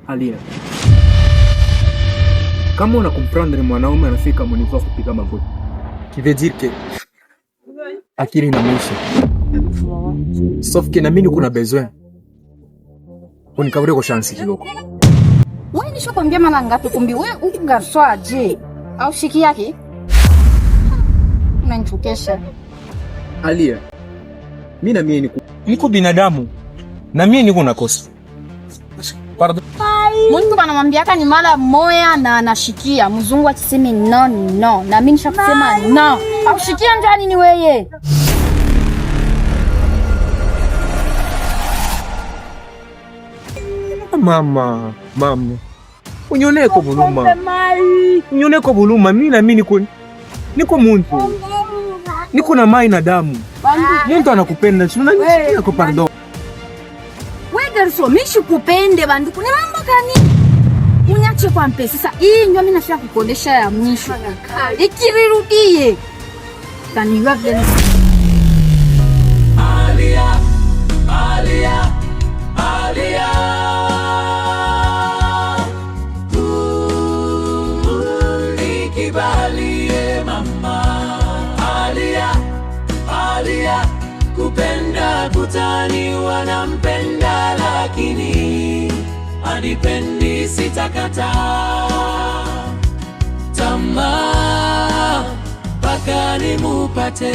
Alia, kama una comprendre mwanaume anafika monifa kupiga magoti, qui veut dire que akili inamuisha. Sauf que na mimi kuna besoin unikabure kwa chance kidogo. Wewe nishakwambia mara ngapi kumbi wewe huku garso aje? Au shiki yake? Unanichokesha. Alia, mimi na mimi niko binadamu. Na mimi niko nakosa. Pardon. Mungu anamwambiaka ni mara moya na anashikia. Mzungu akisema no ni no. Na mimi nishakusema no. Au shikia ndani ni wewe. Mama. Unyone ko buluma. Unyone ko buluma, mimi na mimi niko muntu. Niko na mai na damu. Muntu anakupenda, sio nani kwa pardon. Wewe garso, mimi sikupende bandu. Kuna mambo gani? Unyache kwa mpesa. Sasa hii ndio mimi nafia kukondesha ya mwisho. Ikirudie. Taniwa vile. Alia. Nikibalie mama. Alia. Kupenda kutani wanampenda lakini anipendi sitakata. Tamaa mpaka nimupate.